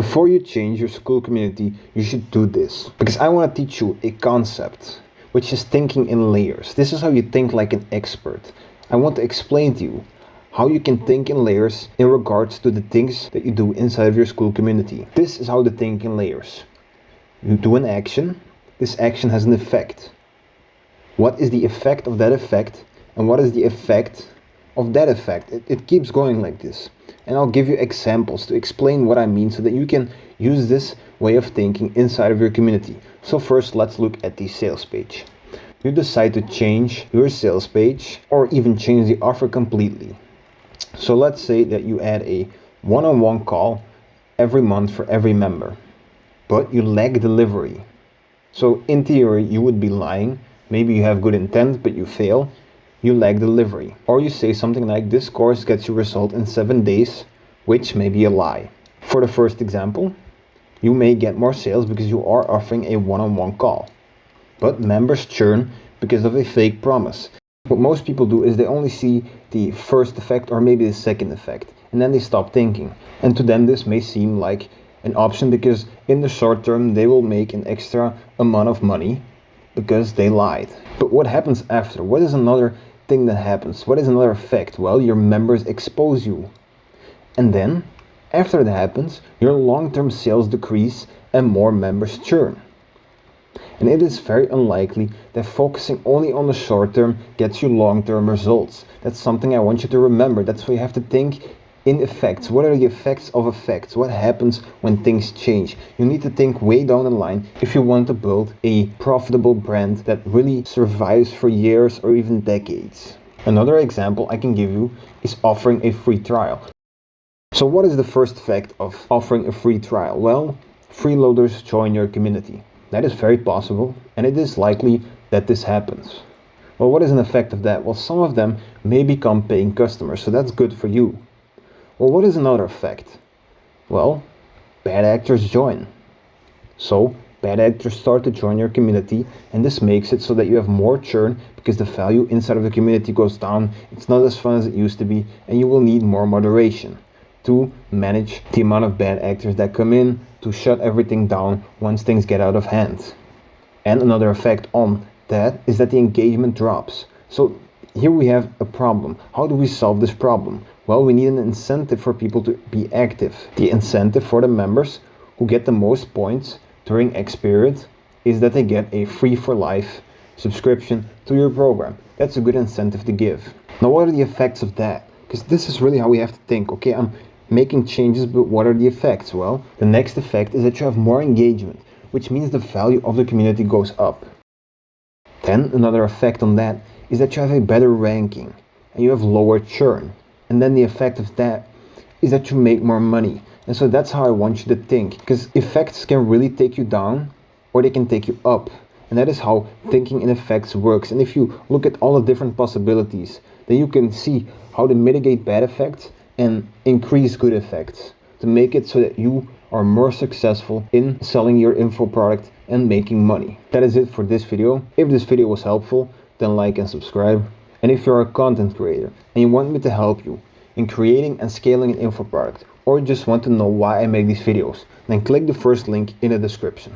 Before you change your Skool community, you should do this. Because I want to teach you a concept, which is thinking in layers. This is how you think like an expert. I want to explain to you how you can think in layers in regards to the things that you do inside of your Skool community. This is how to think in layers. You do an action. This action has an effect. What is the effect of that effect? And what is the effect of that effect? It keeps going like this. And I'll give you examples to explain what I mean so that you can use this way of thinking inside of your community. So first, let's look at the sales page. You decide to change your sales page or even change the offer completely. So let's say that you add a one-on-one call every month for every member, but you lack delivery. So in theory, you would be lying. Maybe you have good intent, but you fail. You lack delivery. Or you say something like, this course gets you result in 7 days, which may be a lie. For the first example, you may get more sales because you are offering a one-on-one call. But members churn because of a fake promise. What most people do is they only see the first effect or maybe the second effect, and then they stop thinking. And to them this may seem like an option because in the short term they will make an extra amount of money because they lied. But what happens after? What is another thing that happens? What is another effect? Well, your members expose you. And then, after that happens, your long-term sales decrease and more members churn. And it is very unlikely that focusing only on the short term gets you long-term results. That's something I want you to remember. That's why you have to think in effects. What are the effects of effects? What happens when things change? You need to think way down the line if you want to build a profitable brand that really survives for years or even decades. Another example I can give you is offering a free trial. So what is the first effect of offering a free trial? Well, freeloaders join your community. That is very possible, and it is likely that this happens. Well, what is an effect of that? Well, some of them may become paying customers, so that's good for you. Well, what is another effect? Well, bad actors join. So, bad actors start to join your community, and this makes it so that you have more churn because the value inside of the community goes down. It's not as fun as it used to be, and you will need more moderation to manage the amount of bad actors that come in, to shut everything down once things get out of hand. And another effect on that is that the engagement drops. So here we have a problem. How do we solve this problem? Well, we need an incentive for people to be active. The incentive for the members who get the most points during X period is that they get a free for life subscription to your program. That's a good incentive to give. Now, what are the effects of that? Because this is really how we have to think. Okay, I'm making changes, but what are the effects? Well, the next effect is that you have more engagement, which means the value of the community goes up. Then another effect on that is that you have a better ranking and you have lower churn. And then the effect of that is that you make more money. And so that's how I want you to think, because effects can really take you down or they can take you up. And that is how thinking in effects works. And if you look at all the different possibilities, then you can see how to mitigate bad effects and increase good effects to make it so that you are more successful in selling your info product and making money. That is it for this video. If this video was helpful, then like and subscribe. And if you're a content creator and you want me to help you in creating and scaling an info product, or just want to know why I make these videos, then click the first link in the description.